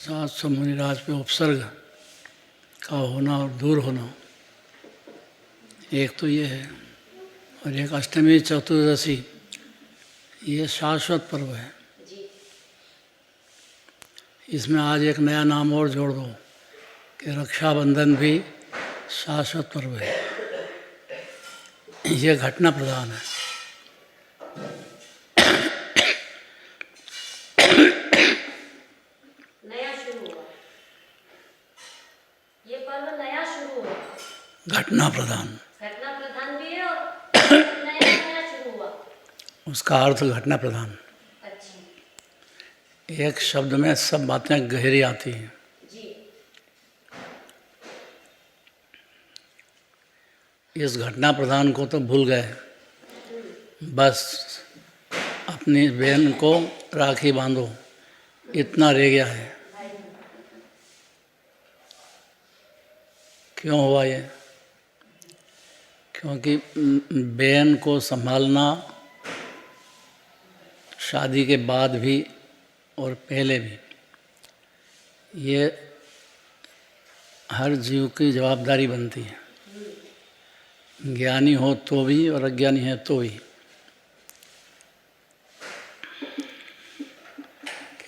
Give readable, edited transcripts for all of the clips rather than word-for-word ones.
700 मुनिराज पे उपसर्ग का होना और दूर होना, एक तो ये है। और एक अष्टमी चतुर्दशी, ये शाश्वत पर्व है। इसमें आज एक नया नाम और जोड़ दो कि रक्षाबंधन भी शाश्वत पर्व है। ये घटना प्रधान है। नया शुरू हुआ, ये पर्व नया शुरू हुआ। घटना प्रधान भी है और नया नया शुरू हुआ। उसका अर्थ घटना प्रधान। अच्छा। एक शब्द में सब बातें गहरी आती हैं। जी। इस घटना प्रधान को तो भूल गए, बस अपनी बहन को राखी बांधो, इतना रह गया है। क्यों हुआ ये? क्योंकि बहन को संभालना शादी के बाद भी और पहले भी, ये हर जीव की जवाबदारी बनती है। ज्ञानी हो तो भी और अज्ञानी है तो भी।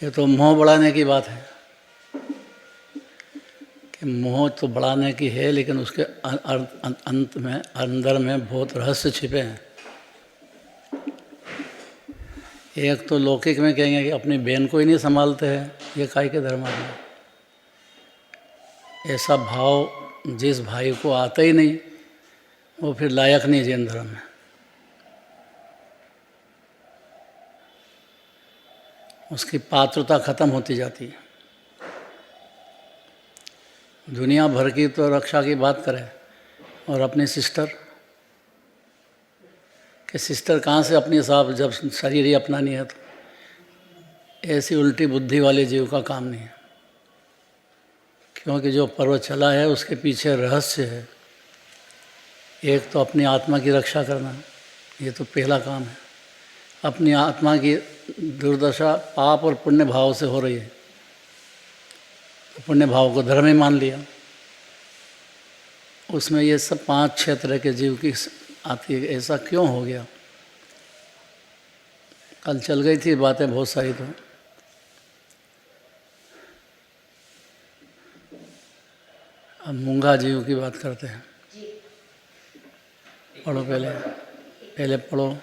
ये तो मोह बढ़ाने की बात है कि मोह तो बढ़ाने की है, लेकिन उसके अंत में, अंदर में बहुत रहस्य छिपे हैं। एक तो लौकिक में कहेंगे कि अपनी बहन को ही नहीं संभालते हैं, ये काहे के धर्म आदमी। ऐसा भाव जिस भाई को आता ही नहीं, वो फिर लायक नहीं जैन धर्म में। उसकी पात्रता खत्म होती जाती है। दुनिया भर की तो रक्षा की बात करें, और अपनी सिस्टर कि सिस्टर कहाँ से अपनी साहब, जब शरीर ही अपना नहीं है तो। ऐसी उल्टी बुद्धि वाले जीव का काम नहीं है। क्योंकि जो पर्व चला है उसके पीछे रहस्य है। एक तो अपनी आत्मा की रक्षा करना, ये तो पहला काम है। अपनी आत्मा की दुर्दशा पाप और पुण्य भाव से हो रही है, तो पुण्य भाव को धर्म ही मान लिया। उसमें ये सब 5-6 तरह के जीव की आती है। ऐसा क्यों हो गया? कल चल गई थी बातें बहुत सारी। तो अब मूंगा जीव की बात करते हैं। पढ़ो, पहले पढ़ो।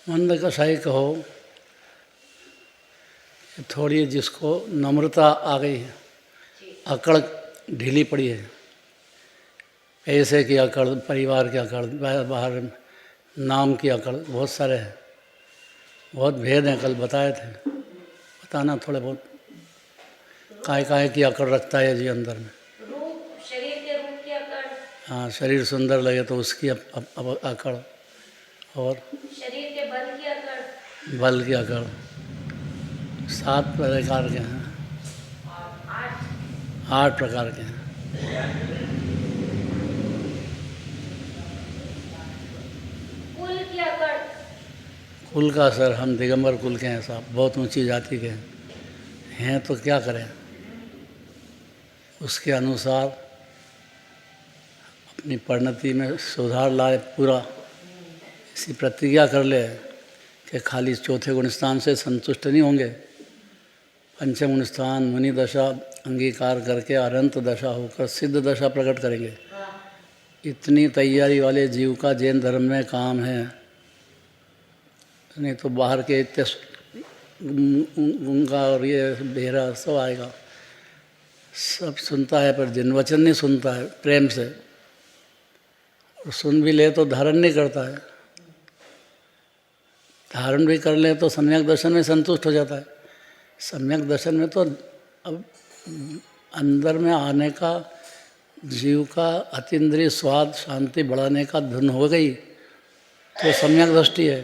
मंद कसाई कहो, थोड़ी जिसको नम्रता आ गई है, अकड़ ढीली पड़ी है, पैसे की अकड़, परिवार की अकड़, बाहर नाम की अकड़, बहुत सारे हैं, बहुत भेद हैं। कल बताए थे, बताना थोड़े बहुत। काय की अकड़ रखता है जी अंदर में। शरीर के रूप की अकड़। हाँ, शरीर सुंदर लगे तो उसकी अकड़, और शरीर के बल की अकड़। बल की अकड़ 7 प्रकार के हैं, 8 प्रकार के हैं। कुल की अकड़। कुल का असर, हम दिगंबर कुल के हैं साहब, बहुत ऊंची जाति के हैं तो क्या करें। उसके अनुसार अपनी परिणति में सुधार लाए पूरा। ऐसी प्रतिज्ञा कर ले कि खाली चौथे गुण स्थान से संतुष्ट नहीं होंगे, पंचम गुण स्थान मुनि दशा अंगीकार करके अनंत दशा होकर सिद्ध दशा प्रकट करेंगे। इतनी तैयारी वाले जीव का जैन धर्म में काम है। नहीं तो बाहर के इतने गूंगा और ये बहरा सब आएगा, सब सुनता है पर जिन वचन नहीं सुनता है प्रेम से, और सुन भी ले तो धारण नहीं करता है, धारण भी कर ले तो सम्यक दर्शन में संतुष्ट हो जाता है। सम्यक दर्शन में तो अब अंदर में आने का, जीव का अतीन्द्रिय स्वाद शांति बढ़ाने का धुन हो गई तो सम्यक दृष्टि है।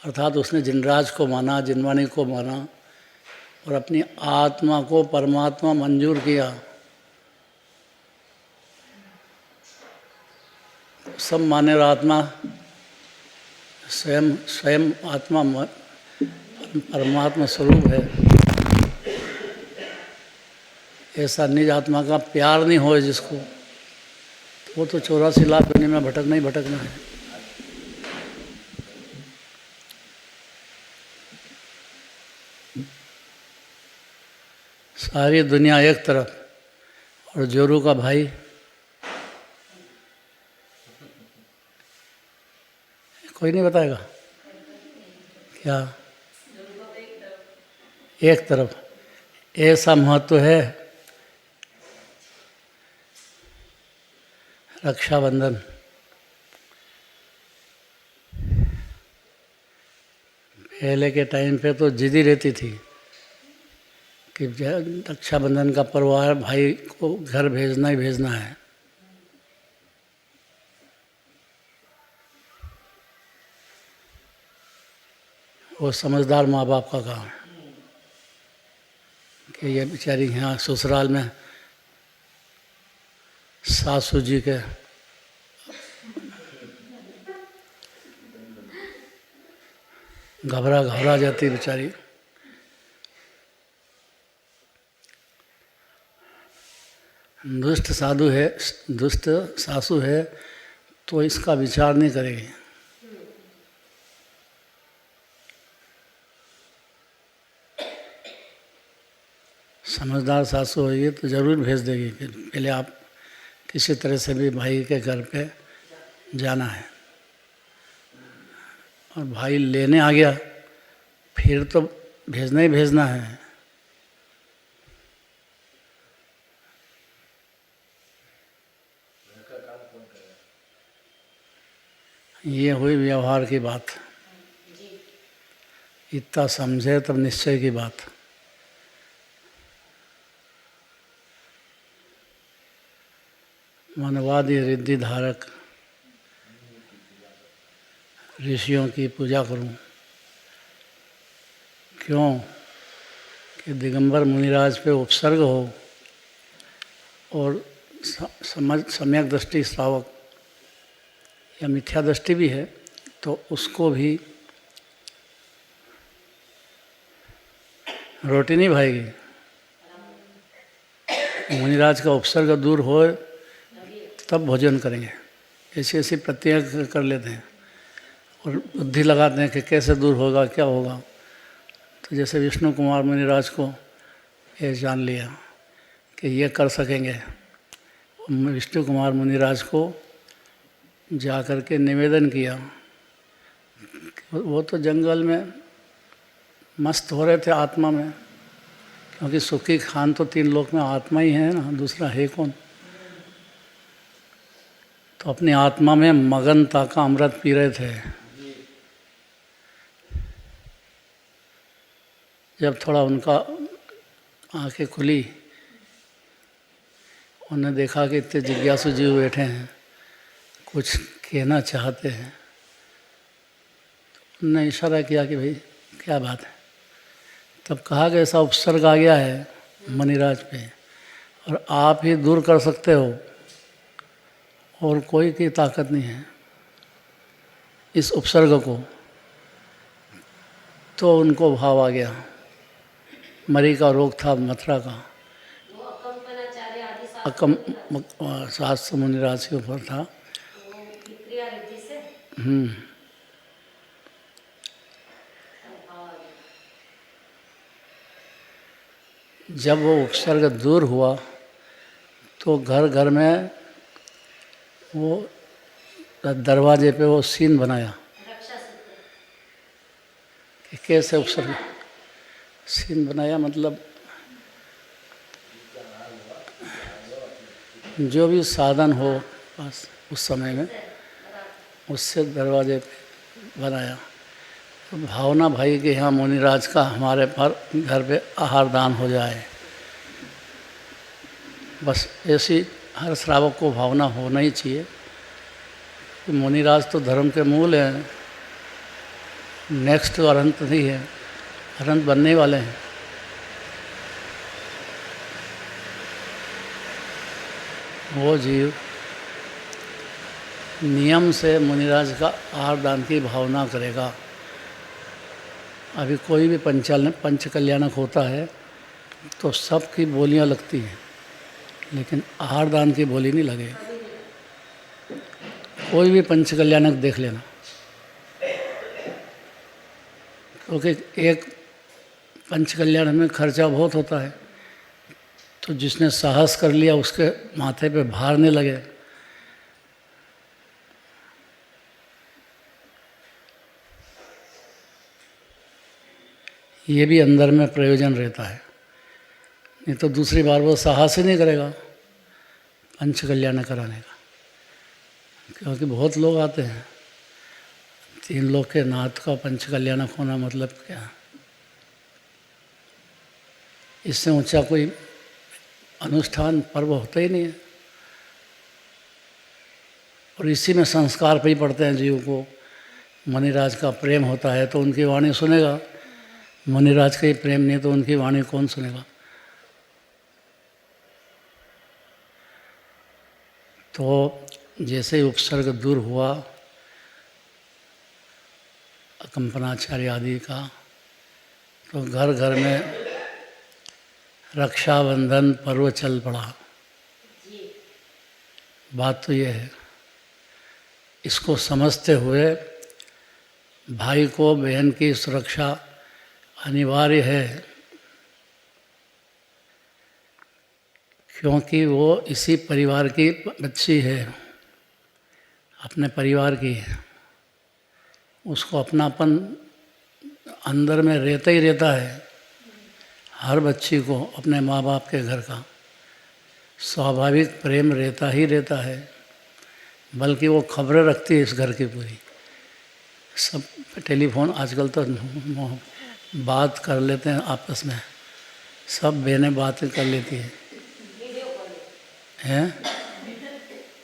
अर्थात उसने जिनराज को माना, जिनवाणी को माना और अपनी आत्मा को परमात्मा मंजूर किया। सब माने और आत्मा स्वयं स्वयं आत्मा परमात्मा स्वरूप है, ऐसा निज आत्मा का प्यार नहीं हो जिसको, वो तो 84 लाख योनि में भटकना ही भटकना है। सारी दुनिया एक तरफ और जोरू का भाई कोई नहीं बताएगा क्या? एक तरफ ऐसा महत्व है। रक्षाबंधन पहले के टाइम पे तो जिद्दी रहती थी कि रक्षाबंधन का पर्व है, भाई को घर भेजना ही भेजना है। वो समझदार माँ बाप का काम है कि ये बेचारी यहाँ ससुराल में सासू जी के घबरा जाती बेचारी। दुष्ट साधु है, दुष्ट सासू है तो इसका विचार नहीं करेगी। समझदार सासू होगी तो ज़रूर भेज देगी कि पहले आप किसी तरह से भी भाई के घर पे जाना है, और भाई लेने आ गया फिर तो भेजना ही भेजना है। ये हुई व्यवहार की बात, इतना समझे तब निश्चय की बात। मनवादी रिद्धि धारक ऋषियों की पूजा करूं, क्यों कि दिगंबर मुनिराज पे उपसर्ग हो और सम्यक दृष्टि श्रावक या मिथ्या दृष्टि भी है तो उसको भी रोटी नहीं भाएगी। मुनिराज का उपसर्ग दूर हो तब भोजन करेंगे, ऐसी ऐसी प्रतिज्ञा कर लेते हैं और बुद्धि लगाते हैं कि कैसे दूर होगा, क्या होगा। तो जैसे विष्णु कुमार मुनिराज को ये जान लिया कि ये कर सकेंगे, विष्णु कुमार मुनिराज को जा कर के निवेदन किया। वो तो जंगल में मस्त हो रहे थे आत्मा में, क्योंकि सुखी खान तो 3 लोक में आत्मा ही है ना, दूसरा है कौन। तो अपनी आत्मा में मगनता का अमृत पी रहे थे। जब थोड़ा उनका आंखें खुली, उन्होंने देखा कि इतने जिज्ञासु जीव बैठे हैं, कुछ कहना चाहते हैं। उन्होंने इशारा किया कि भाई क्या बात है। तब कहा कि ऐसा उपसर्ग आ गया है मणिराज पे और आप ही दूर कर सकते हो और कोई की ताकत नहीं है इस उपसर्ग को। तो उनको भाव आ गया, मरी का रोग था मथुरा का, अकम शास्त्र मुनिराज के ऊपर था। जब वो उपसर्ग दूर हुआ तो घर घर में वो दरवाजे पे वो सीन बनाया कि कैसे उपसर्ग सीन बनाया, मतलब जो भी साधन हो बस उस समय में उससे दरवाजे पे बनाया। तो भावना भाई कि यहाँ मुनिराज का हमारे पर घर पे आहार दान हो जाए, बस ऐसी हर श्रावक को भावना होना ही चाहिए कि मुनिराज तो धर्म के मूल हैं, नेक्स्ट तो अनंत नहीं है, अनंत बनने वाले हैं। वो जीव नियम से मुनिराज का आहार दान की भावना करेगा। अभी कोई भी पंच कल्याणक होता है तो सबकी बोलियां लगती हैं, लेकिन आहार दान की बोली नहीं लगेगी। कोई भी पंच कल्याणक देख लेना, क्योंकि एक पंच कल्याण में खर्चा बहुत होता है, तो जिसने साहस कर लिया उसके माथे पे भार नहीं लगे। ये भी अंदर में प्रयोजन रहता है, नहीं तो दूसरी बार वो साहस ही नहीं करेगा पंच कल्याण कराने का। क्योंकि बहुत लोग आते हैं, 3 लोग के नाथ का पंच कल्याणक होना मतलब क्या? इससे ऊंचा कोई अनुष्ठान पर्व होता ही नहीं है। और इसी में संस्कार पे ही पड़ते हैं जीव को। मुनिराज का प्रेम होता है तो उनकी वाणी सुनेगा, मुनिराज का ही प्रेम नहीं तो उनकी वाणी कौन सुनेगा? तो जैसे ही उपसर्ग दूर हुआ कंपनाचार्य आदि का, तो घर घर में रक्षाबंधन पर्व चल पड़ा। बात तो ये है, इसको समझते हुए भाई को बहन की सुरक्षा अनिवार्य है, क्योंकि वो इसी परिवार की बच्ची है, अपने परिवार की है। उसको अपनापन अंदर में रहता ही रहता है। हर बच्ची को अपने माँ बाप के घर का स्वाभाविक प्रेम रहता ही रहता है, बल्कि वो खबरें रखती है इस घर की पूरी। सब टेलीफोन आजकल तो बात कर लेते हैं आपस में, सब बहनें बातें कर लेती है। हैं?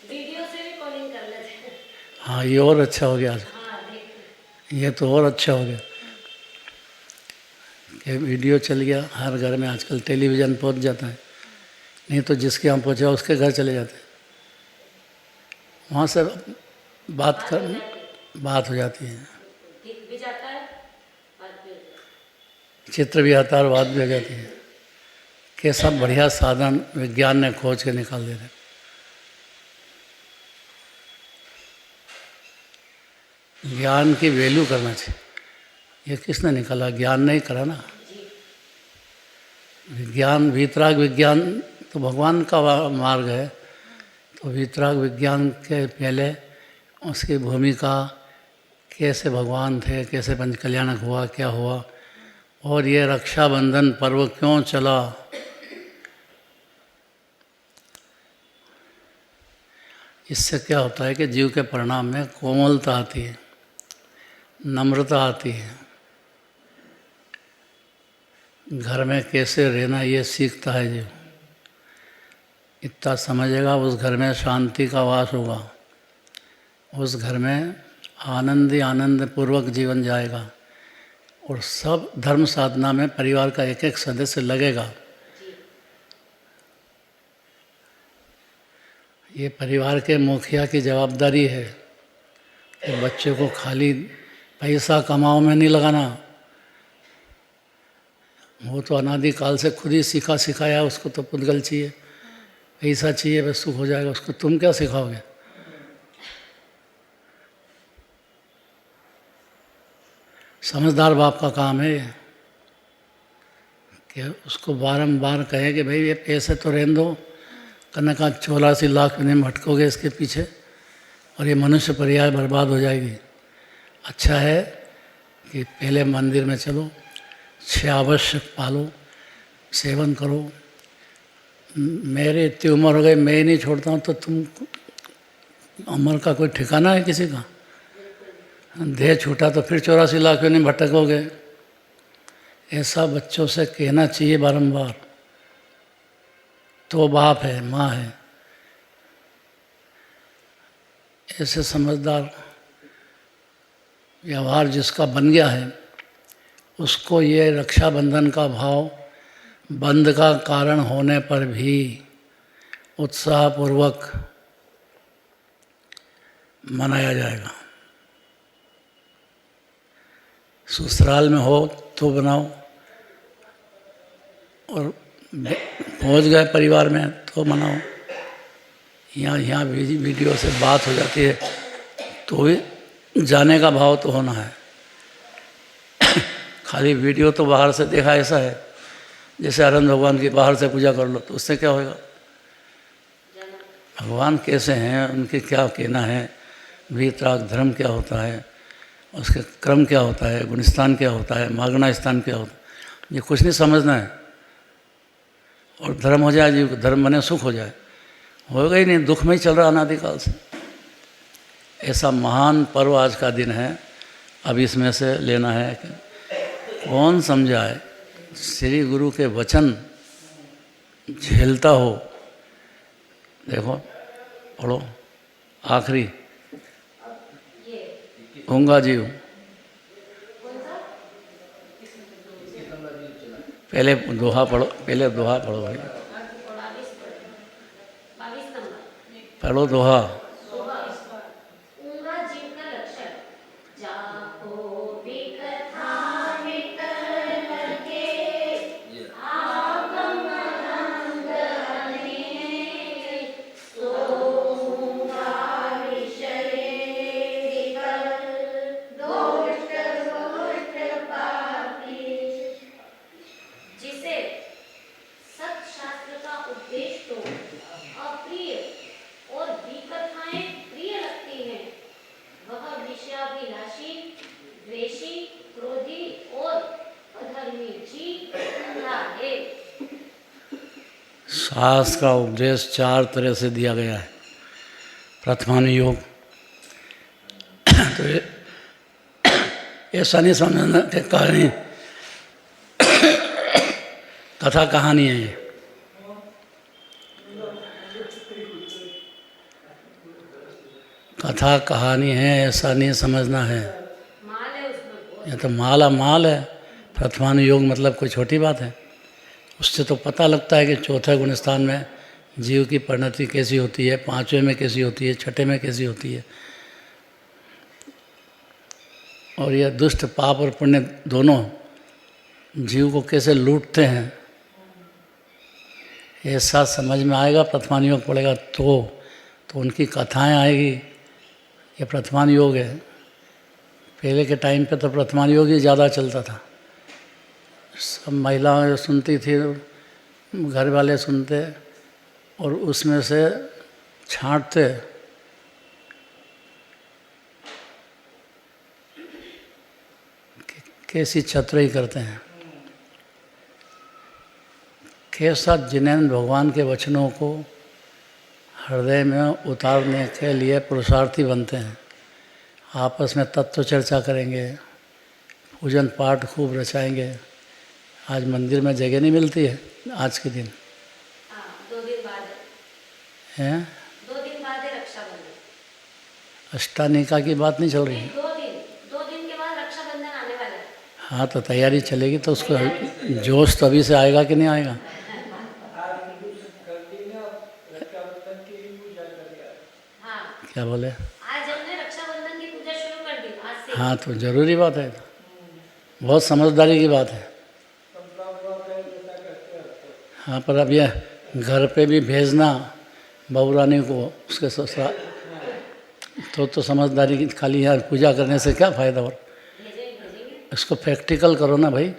वीडियो से भी कॉलिंग कर लेते हैं। हाँ, ये और अच्छा हो गया आज। हाँ, ये तो और अच्छा हो गया कि वीडियो चल गया, हर घर में आजकल टेलीविज़न पहुंच जाता है। नहीं तो जिसके यहाँ पहुँचा उसके घर चले जाते हैं, वहाँ से बात हो जाती है, गीत भी जाता है, बात भी हो जाती है। चित्र भी आता है और बात भी हो जाती है। कैसा बढ़िया साधन विज्ञान ने खोज के निकाल दिया। ज्ञान की वैल्यू करना चाहिए। ये किसने निकाला? ज्ञान नहीं करा ना। विज्ञान, वीतराग विज्ञान तो भगवान का मार्ग है, तो वीतराग विज्ञान के पहले उसकी भूमिका, कैसे भगवान थे, कैसे पंच कल्याणक हुआ, क्या हुआ, और ये रक्षाबंधन पर्व क्यों चला। इससे क्या होता है कि जीव के परिणाम में कोमलता आती है, नम्रता आती है, घर में कैसे रहना ये सीखता है जीव। इतना समझेगा उस घर में शांति का वास होगा, उस घर में आनंद ही आनंद पूर्वक जीवन जाएगा, और सब धर्म साधना में परिवार का एक एक सदस्य लगेगा। ये परिवार के मुखिया की जवाबदारी है कि बच्चे को खाली पैसा कमाओ में नहीं लगाना। वो तो अनादिकाल से खुद ही सीखा सिखाया, उसको तो पुद्गल चाहिए, पैसा चाहिए, बस सुख हो जाएगा। उसको तुम क्या सिखाओगे? समझदार बाप का काम है कि उसको बारंबार कहे कि भाई ये पैसे तो रहने दो, कन्ना का 84 लाख नहीं भटकोगे इसके पीछे, और ये मनुष्य पर्याय बर्बाद हो जाएगी। अच्छा है कि पहले मंदिर में चलो, 6 आवश्यक पालो, सेवन करो। मेरी इतनी उम्र हो गई, मैं ही नहीं छोड़ता हूँ, तो तुम उम्र का कोई ठिकाना है किसी का? देह छूटा तो फिर 84 लाख क्यों नहीं भटकोगे? ऐसा बच्चों से कहना चाहिए बारंबार। तो बाप है, माँ है। ऐसे समझदार व्यवहार जिसका बन गया है, उसको ये रक्षाबंधन का भाव बंद का कारण होने पर भी उत्साहपूर्वक मनाया जाएगा। ससुराल में हो तो बनाओ, और पहुंच गए परिवार में तो मनाओ। यहाँ वीडियो से बात हो जाती है तो भी जाने का भाव तो होना है। खाली वीडियो तो बाहर से देखा ऐसा है, जैसे अरविंद भगवान की बाहर से पूजा कर लो तो उससे क्या होगा? भगवान कैसे हैं, उनके क्या कहना है, वीतराग धर्म क्या होता है, उसके क्रम क्या होता है, गुणस्थान क्या होता है, मागना स्थान क्या होता है, ये कुछ नहीं समझना है। और धर्म हो जाए जीव को, धर्म बने सुख हो जाए। होगा ही नहीं, दुख में ही चल रहा अनादिकाल से। ऐसा महान पर्व आज का दिन है। अब इसमें से लेना है कि कौन समझाए, श्री गुरु के वचन झेलता हो। देखो पढ़ो, आखिरी गंगा जीव, पहले दोहा पढ़ो, पहले दोहा पढ़ो भाई, पढ़ो दोहा। शास्त्र का उपदेश 4 तरह से दिया गया है। प्रथमानुयोग, तो ऐसा नहीं समझना कि कहानी कथा कहानी है। ये कथा कहानी है ऐसा नहीं समझना है। ये तो माला माल है। प्रथमानुयोग मतलब कोई छोटी बात है? उससे तो पता लगता है कि चौथे गुणस्थान में जीव की परिणति कैसी होती है, 5वें में कैसी होती है, 6ठे में कैसी होती है, और यह दुष्ट पाप और पुण्य दोनों जीव को कैसे लूटते हैं, ऐसा समझ में आएगा। प्रथमानुयोग पड़ेगा तो उनकी कथाएं आएगी। ये प्रथमानुयोग है। पहले के टाइम पे तो प्रथमानुयोग ही ज़्यादा चलता था। सब महिलाएं सुनती थी, घर वाले सुनते, और उसमें से छांटते। कैसी छतरई करते हैं, कैसा जिनेंद्र भगवान के वचनों को हृदय में उतारने के लिए पुरुषार्थी बनते हैं। आपस में तत्व चर्चा करेंगे, पूजन पाठ खूब रचाएंगे। आज मंदिर में जगह नहीं मिलती है आज के दिन। 2 दिन बाद है, 2 दिन बाद रक्षाबंधन। अष्टानिका की बात नहीं चल रही है। 2 दिन के बाद रक्षाबंधन आने वाला है। हाँ, तो तैयारी चलेगी तो उसको जोश तो अभी से आएगा कि नहीं आएगा? हाँ, क्या बोले? आज हमने रक्षाबंधन की पूजा शुरू कर दी आज से। हाँ, तो जरूरी बात है, बहुत समझदारी की बात है। हाँ, पर अब यह घर पे भी भेजना बहुरानी को उसके ससुराल, तो समझदारी की। खाली यहाँ पूजा करने से क्या फ़ायदा? और इसको प्रैक्टिकल करो ना भाई।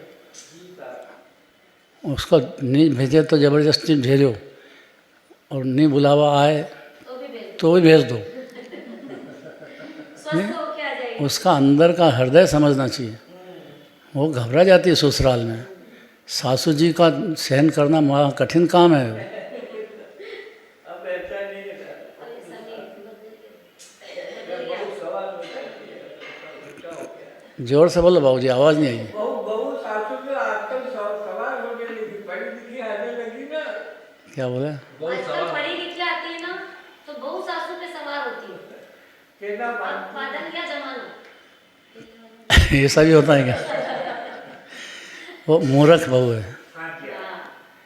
उसको नहीं भेजे तो ज़बरदस्ती भेजो, और नहीं बुलावा आए तो भी भेज दो। नहीं, उसका अंदर का हृदय समझना चाहिए। वो घबरा जाती है ससुराल में। सासू जी का सहन करना बड़ा कठिन काम है। जोर से बोलो बाबूजी, आवाज़ नहीं आई। क्या बोले? आजकल पढ़ी लिखी आती है ना, तो बहू सासू पे सवार होती है। पागल क्या जमाना। ऐसा भी होता है क्या? वो मूर्ख बहू है,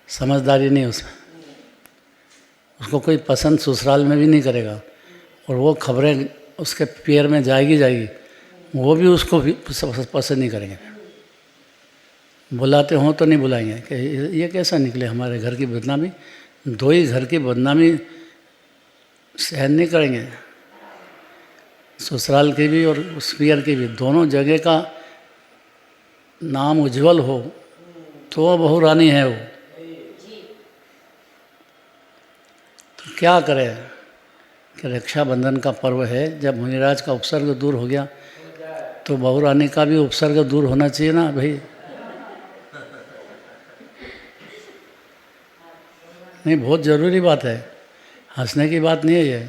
समझदारी नहीं उसमें। उसको कोई पसंद ससुराल में भी नहीं करेगा, और वो खबरें उसके पैर में जाएगी, वो भी उसको भी पसंद नहीं करेंगे। बुलाते हों तो नहीं बुलाएंगे कि ये कैसा निकले हमारे घर की बदनामी। दो ही घर की बदनामी सहन नहीं करेंगे, ससुराल की भी और उस पियर की भी। दोनों जगह का नाम उज्जवल हो तो बहू रानी है वो। तो क्या करें कि रक्षाबंधन का पर्व है, जब मुनिराज का उपसर्ग दूर हो गया तो बहू रानी का भी उपसर्ग दूर होना चाहिए ना भाई। नहीं, बहुत ज़रूरी बात है, हंसने की बात नहीं है ये,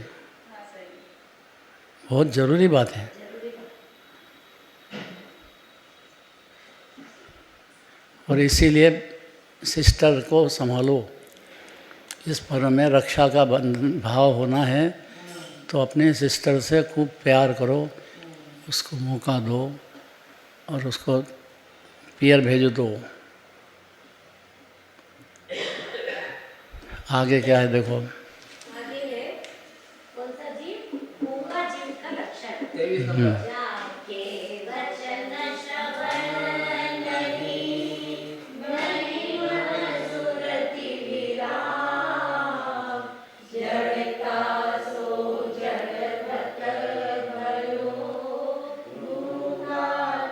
बहुत ज़रूरी बात है। और इसीलिए सिस्टर को संभालो। इस पर्व में रक्षा का बंधन भाव होना है तो अपने सिस्टर से खूब प्यार करो, उसको मौका दो और उसको पियर भेज दो। आगे क्या है देखो। आगे है कौन सा जीव? मूंगा जीव का लक्षण। जाके वचन श्रवण नहीं, नहीं मन सुरति विराम। जड़ता सो जड़पत भयो, मूंगा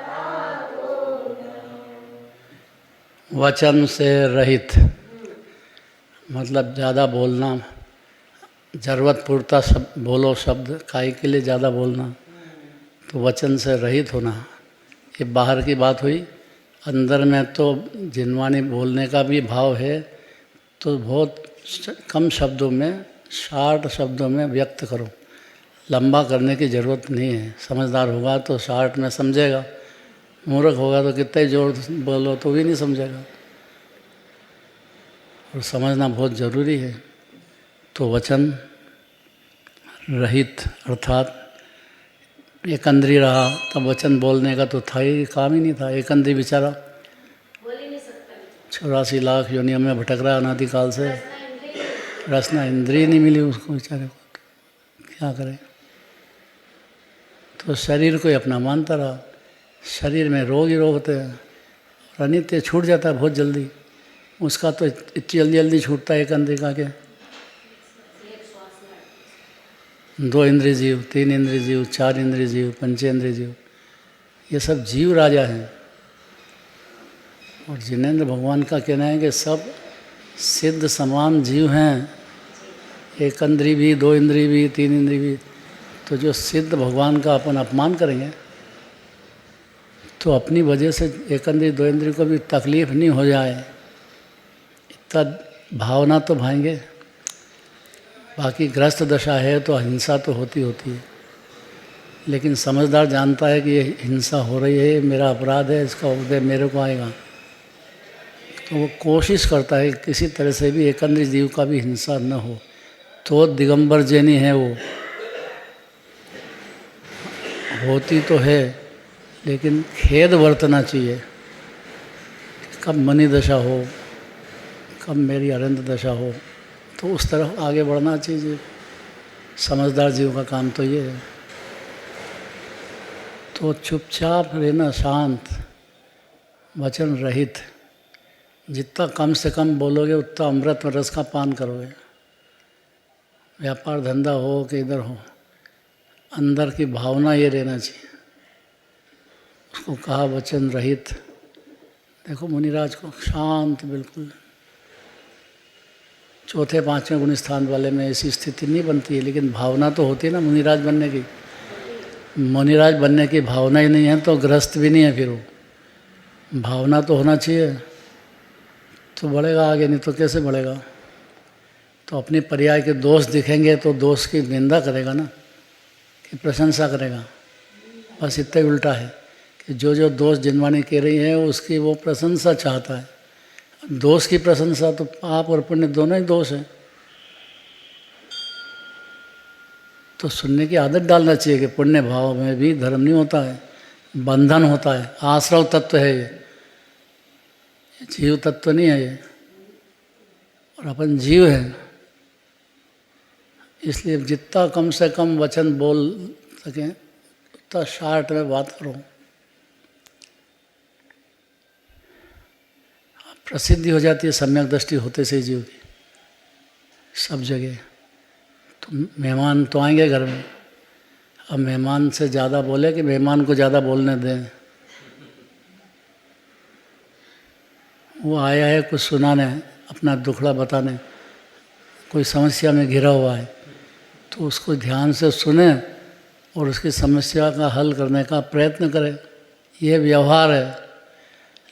ताको न। वचन से रहित मतलब ज़्यादा बोलना, ज़रूरत पूरता सब बोलो शब्द, काहे के लिए ज़्यादा बोलना। तो वचन से रहित होना, ये बाहर की बात हुई। अंदर में तो जिनवानी बोलने का भी भाव है, तो बहुत कम शब्दों में, 60 शब्दों में व्यक्त करो। लंबा करने की ज़रूरत नहीं है। समझदार होगा तो 60 में समझेगा, मूर्ख होगा तो कितना ही जोर बोलो तो भी नहीं समझेगा। और समझना बहुत ज़रूरी है। तो वचन रहित अर्थात एकंद्री रहा, तब वचन बोलने का तो था ही, काम ही नहीं था। एकंद्री बेचारा बोल ही नहीं सकता। 84 लाख योनियों में भटक रहा है अनादिकाल से। रसना इंद्रिय नहीं मिली उसको बेचारे को, तो क्या करे। तो शरीर को ही अपना मानता रहा। शरीर में रोग ही रोग होते हैं, और अनित्य छूट जाता है बहुत जल्दी। उसका तो इतनी जल्दी छूटता है एक इंद्रिय का के। 2 इंद्रिय जीव, 3 इंद्रिय जीव, 4 इंद्रिय जीव, पंचेंद्रिय जीव, ये सब जीव राजा हैं। और जिनेंद्र भगवान का कहना है कि सब सिद्ध समान जीव हैं, एक इंद्रिय भी, 2 इंद्रिय भी, 3 इंद्रिय भी। तो जो सिद्ध भगवान का अपन अपमान करेंगे तो अपनी वजह से एक इंद्रिय 2 इंद्रिय को भी तकलीफ नहीं हो जाए, इतना भावना तो भाएंगे। बाकी ग्रस्त दशा है तो हिंसा तो होती है, लेकिन समझदार जानता है कि ये हिंसा हो रही है, मेरा अपराध है, इसका उदय मेरे को आएगा। तो वो कोशिश करता है किसी तरह से भी एक इंद्रिय जीव का भी हिंसा न हो। तो दिगंबर जैनी है वो, होती तो है, लेकिन खेद बरतना चाहिए। कब मनी दशा हो, कब मेरी अरंत दशा हो, तो उस तरफ आगे बढ़ना चाहिए। समझदार जीव का काम तो ये है। तो चुपचाप रहना, शांत, वचन रहित। जितना कम से कम बोलोगे उतना अमृत रस का पान करोगे। व्यापार धंधा हो कि इधर हो, अंदर की भावना ये रहना चाहिए। उसको कहा वचन रहित। देखो मुनिराज को शांत बिल्कुल। चौथे 5वें गुण स्थान वाले में ऐसी स्थिति नहीं बनती है, लेकिन भावना तो होती है ना मुनिराज बनने की। मुनिराज बनने की भावना ही नहीं है तो गृहस्थ भी नहीं है फिर वो। भावना तो होना चाहिए तो बढ़ेगा आगे, नहीं तो कैसे बढ़ेगा। तो अपनी पर्याय के दोष दिखेंगे तो दोष की निंदा करेगा ना कि प्रशंसा करेगा। बस इतना ही उल्टा है कि जो जो दोष जिनवाणी कह रही है उसकी वो प्रशंसा चाहता है। दोष की प्रशंसा तो पाप और पुण्य दोनों ही दोष है। तो सुनने की आदत डालना चाहिए कि पुण्य भाव में भी धर्म नहीं होता है, बंधन होता है, आश्रव तत्व है ये, जीव तत्व नहीं है ये। और अपन जीव है, इसलिए जितना कम से कम वचन बोल सकें उतना शार्ट में बात करो। प्रसिद्धि हो जाती है सम्यक दृष्टि होते से जीव की सब जगह। तो मेहमान तो आएंगे घर में, अब मेहमान से ज़्यादा बोले कि मेहमान को ज़्यादा बोलने दें। वो आया है कुछ सुनाने, अपना दुखड़ा बताने, कोई समस्या में घिरा हुआ है, तो उसको ध्यान से सुने और उसकी समस्या का हल करने का प्रयत्न करें। ये व्यवहार है।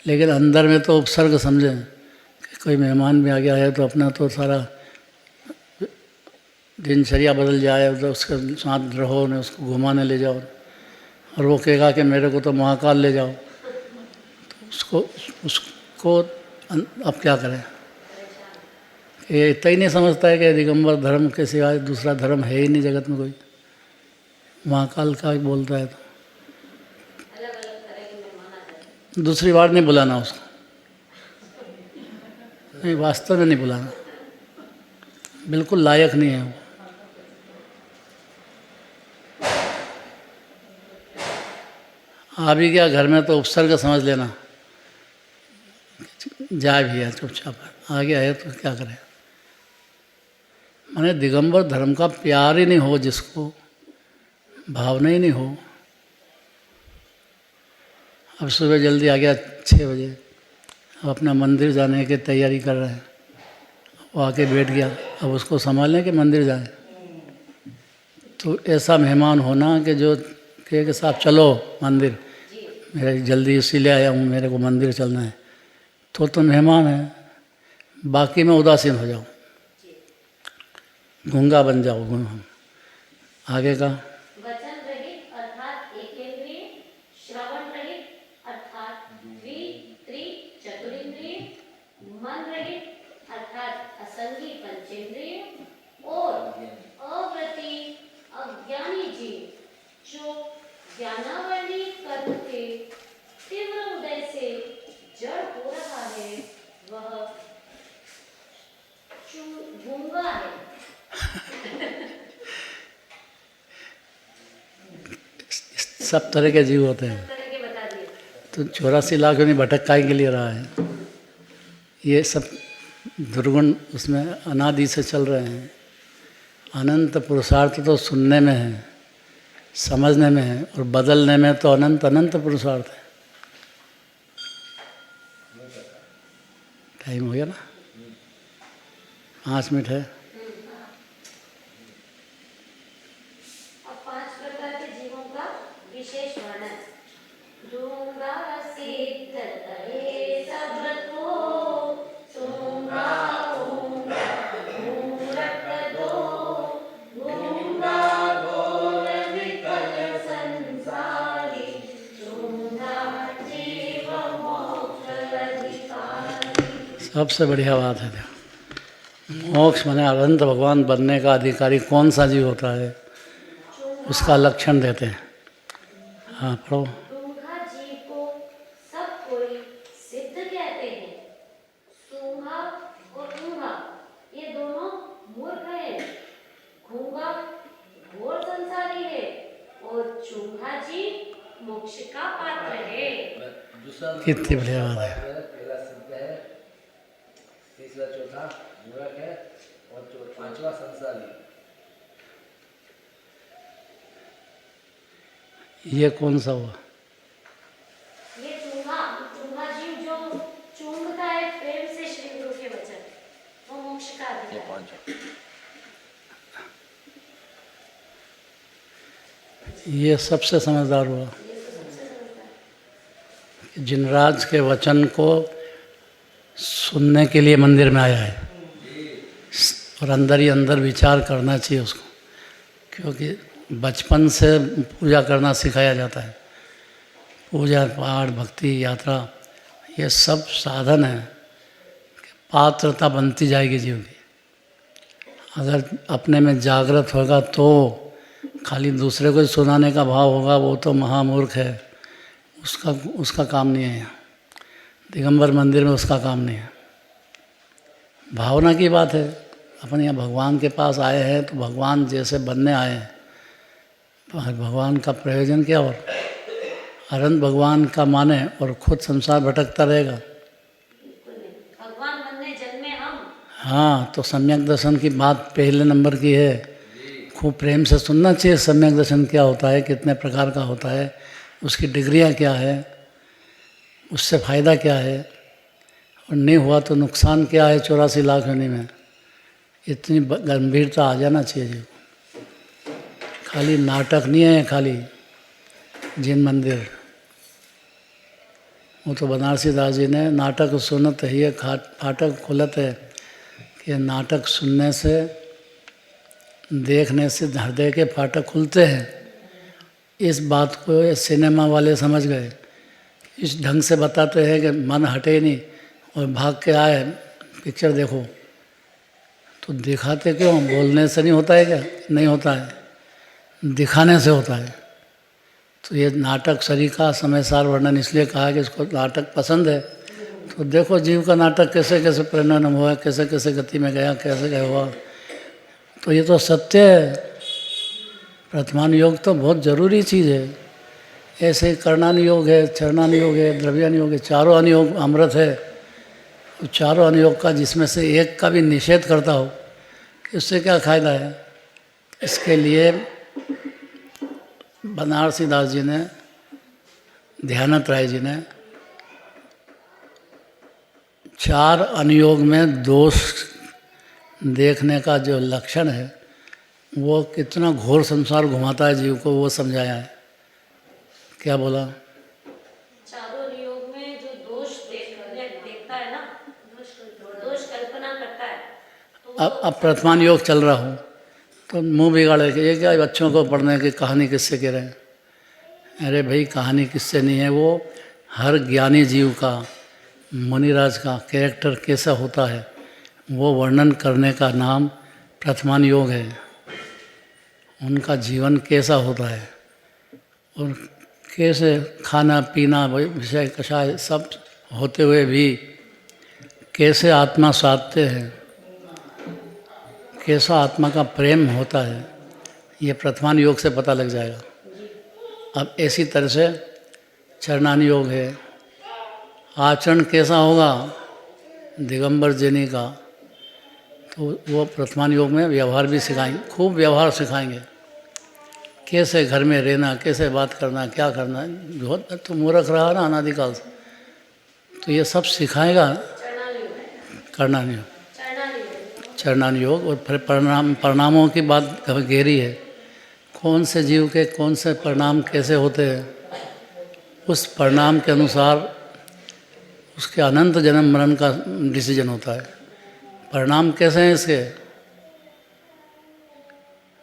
लेकिन अंदर में तो उपसर्ग समझें कि कोई मेहमान भी आ गया है तो अपना तो सारा दिनचर्या बदल जाए, तो उसके साथ रहो न, उसको घुमाने ले जाओ और वो कहेगा कि मेरे को तो महाकाल ले जाओ, तो उसको अब क्या करें। ये इतना ही नहीं समझता है कि दिगंबर धर्म के सिवाय दूसरा धर्म है ही नहीं जगत में कोई। महाकाल का ही बोलता है तो दूसरी बार नहीं बुलाना उसको, नहीं वास्तव में नहीं बुलाना, बिल्कुल लायक नहीं है वो। आ भी गया घर में तो उपसर्ग समझ लेना, जा भी है चुपचाप, आ गया है तो क्या करें। माने दिगंबर धर्म का प्यार ही नहीं हो, जिसको भावना ही नहीं हो। अब सुबह जल्दी आ गया 6 बजे, अब अपना मंदिर जाने की तैयारी कर रहे हैं, वो आके बैठ गया, अब उसको संभालने के मंदिर जाए। तो ऐसा मेहमान होना कि जो कहे कि साहब चलो मंदिर, मेरे जल्दी इसीलिए आया हूँ, मेरे को मंदिर चलना है, तो मेहमान है। बाकी में उदासीन हो जाओ, गूंगा बन जाओ। आगे का वचन रहित अर्थात एकेंद्रिय, श्रवण रहित अर्थात द्वि त्रि चतुरिंद्रिय, मन रहित अर्थात असंगी पंचेंद्रिय और अव्रति अज्ञानी जीव जो ज्ञानावली कर्म के तीव्र उदय से जड़ हो रहा है, वह गूंगा है। सब तरह के जीव होते हैं। तो 84 लाख नहीं भटक काय के लिए रहा है। ये सब दुर्गुण उसमें अनादि से चल रहे हैं। अनंत पुरुषार्थ तो सुनने में है, समझने में है, और बदलने में तो अनंत अनंत पुरुषार्थ है। टाइम हो गया ना, 5 मिनट है। अब 5 प्रकार के जीवों का विशेष वर्णन। गूंगा सिद्ध करे सबको, सूंगा ऊंगा मूरख दो, गूंगा घोर विकल संसारी, सूंगा जीव मोक्ष अधिकारी। सबसे बढ़िया बात है। मोक्ष माने अनंत भगवान बनने का अधिकारी कौन सा जीव होता है, उसका लक्षण देते हैं। हाँ पढ़ो। गूंगा जीव को सब कोई सिद्ध कहते हैं। सूंगा और ऊंगा ये दोनों मूर्ख हैं। गूंगा घोर संसारी है और चूंगा जीव मोक्ष का पात्र है। कितनी बढ़िया बात है। पहला सिद्ध है, तीसरा चौथा मूर्ख है और 5वां संसारी। ये कौन सा हुआ? ये चूंगा जीव जो चूंगता है प्रेम से श्री गुरु के वचन, वो मोक्ष का अधिकारी। ये सबसे समझदार हुआ। जिनराज के वचन को सुनने के लिए मंदिर में आया है और अंदर ही अंदर विचार करना चाहिए उसको, क्योंकि बचपन से पूजा करना सिखाया जाता है। पूजा पाठ भक्ति यात्रा ये सब साधन है, पात्रता बनती जाएगी जीव की। अगर अपने में जागृत होगा तो खाली दूसरे को सुनाने का भाव होगा, वो तो महामूर्ख है, उसका काम नहीं है। दिगंबर मंदिर में उसका काम नहीं है। भावना की बात है। अपन यहाँ भगवान के पास आए हैं तो भगवान जैसे बनने आए हैं, भगवान का प्रयोजन क्या? और अनंत भगवान का माने और खुद संसार भटकता रहेगा। भगवान बनने जन्मे हम। हाँ, तो सम्यक दर्शन की बात पहले नंबर की है। खूब प्रेम से सुनना चाहिए सम्यक दर्शन क्या होता है, कितने प्रकार का होता है, उसकी डिग्रियाँ क्या है, उससे फ़ायदा क्या है और नहीं हुआ तो नुकसान क्या है 84 लाख योनि में। इतनी गंभीरता आ जाना चाहिए जी। खाली नाटक नहीं है, खाली जिन मंदिर, वो तो बनारसी दास जी ने नाटक सुनत ही है फाटक खुलत है कि नाटक सुनने से देखने से हृदय के फाटक खुलते हैं। इस बात को ये सिनेमा वाले समझ गए। इस ढंग से बताते हैं कि मन हटे नहीं और भाग के आए पिक्चर देखो, तो दिखाते क्यों? बोलने से नहीं होता है क्या? नहीं होता है, दिखाने से होता है। तो ये नाटक सरीखा समय सार वर्णन इसलिए कहा कि इसको नाटक पसंद है तो देखो जीव का नाटक कैसे कैसे परिणाम हुआ, कैसे कैसे गति में गया, कैसे क्या हुआ। तो ये तो सत्य है। प्रथमान योग तो बहुत ज़रूरी चीज़ है। ऐसे कर्णान योग है, चरणान योग है, द्रव्यान योग है, चारों अनुयोग अमृत है। तो चारों अनुयोग का जिसमें से एक का भी निषेध करता हो कि उससे क्या फ़ायदा है। इसके लिए बनारसी दास जी ने, ध्यानत राय जी ने 4 अनुयोग में दोष देखने का जो लक्षण है वो कितना घोर संसार घुमाता है जीव को, वो समझाया है। क्या बोला? चारों नियोग में जो दोष देखता है ना, दोष कल्पना करता है। तो अब प्रथमान योग चल रहा हूँ तो मुंह बिगाड़े कि ये क्या बच्चों को पढ़ने की कहानी किससे कह रहे हैं? अरे भाई कहानी किससे नहीं है, वो हर ज्ञानी जीव का, मुनिराज का कैरेक्टर कैसा होता है वो वर्णन करने का नाम प्रथमान योग है। उनका जीवन कैसा होता है और कैसे खाना पीना विषय कषाय सब होते हुए भी कैसे आत्मा साधते हैं, कैसा आत्मा का प्रेम होता है, ये प्रथमान योग से पता लग जाएगा। अब इसी तरह से चरणान योग है। आचरण कैसा होगा दिगंबर जैनी का, तो वो प्रथमान योग में व्यवहार भी सिखाएंगे, खूब व्यवहार सिखाएंगे। कैसे घर में रहना, कैसे बात करना, क्या करना। बहुत तो मूर्ख रहा ना अनादिकाल से, तो ये सब सिखाएगा करणान योग, चरणान योग। और फिर परिणामों की बात गहरी है। कौन से जीव के कौन से परिणाम कैसे होते हैं, उस परिणाम के अनुसार उसके अनंत जन्म मरण का डिसीजन होता है। परिणाम कैसे हैं इसके?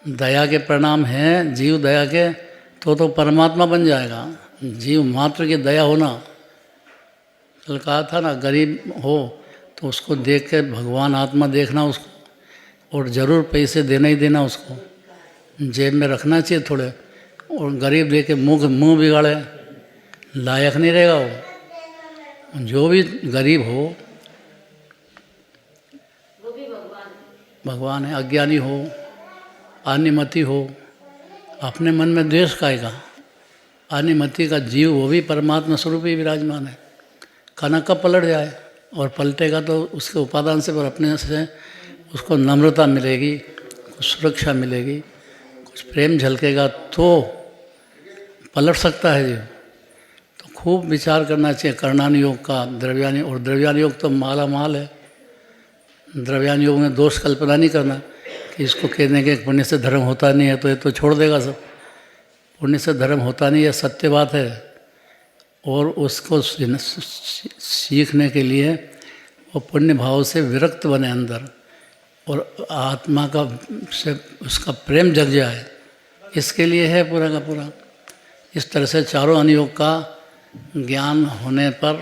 दया के परिणाम हैं। जीव दया के तो परमात्मा बन जाएगा। जीव मात्र की दया होना, कल कहा था ना, गरीब हो तो उसको देख के भगवान आत्मा देखना उसको, और ज़रूर पैसे देना ही देना उसको, जेब में रखना चाहिए थोड़े। और गरीब देख के मुँह बिगाड़े, लायक नहीं रहेगा वो। जो भी गरीब हो वो भी भगवान है। अज्ञानी हो, अनिमति हो, अपने मन में द्वेष खाएगा। अनिमति का जीव वो भी परमात्मा स्वरूप ही विराजमान है। कनक का पलट जाए और पलटेगा तो उसके उपादान से पर अपने से उसको नम्रता मिलेगी, कुछ सुरक्षा मिलेगी, कुछ प्रेम झलकेगा तो पलट सकता है जीव। तो खूब विचार करना चाहिए कर्णान योग का, द्रव्यान। और द्रव्यान योग तो माला माल है। द्रव्यान योग में दोष कल्पना नहीं करना कि इसको कहने के पुण्य से धर्म होता नहीं है तो ये तो छोड़ देगा सब। पुण्य से धर्म होता नहीं है, सत्य बात है। और उसको सीखने के लिए वो पुण्य भाव से विरक्त बने अंदर और आत्मा का से उसका प्रेम जग जाए, इसके लिए है पूरा का पूरा। इस तरह से चारों अनुयोग का ज्ञान होने पर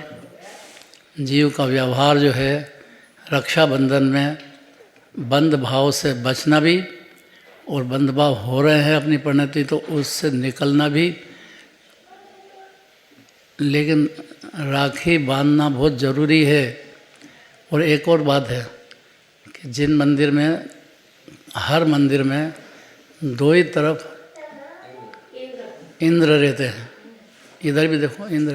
जीव का व्यवहार जो है रक्षाबंधन में बंध भाव से बचना भी, और बंध भाव हो रहे हैं अपनी परिणति तो उससे निकलना भी। लेकिन राखी बांधना बहुत ज़रूरी है। और एक और बात है कि जिन मंदिर में, हर मंदिर में दो ही तरफ इंद्र रहते हैं, इधर भी देखो इंद्र।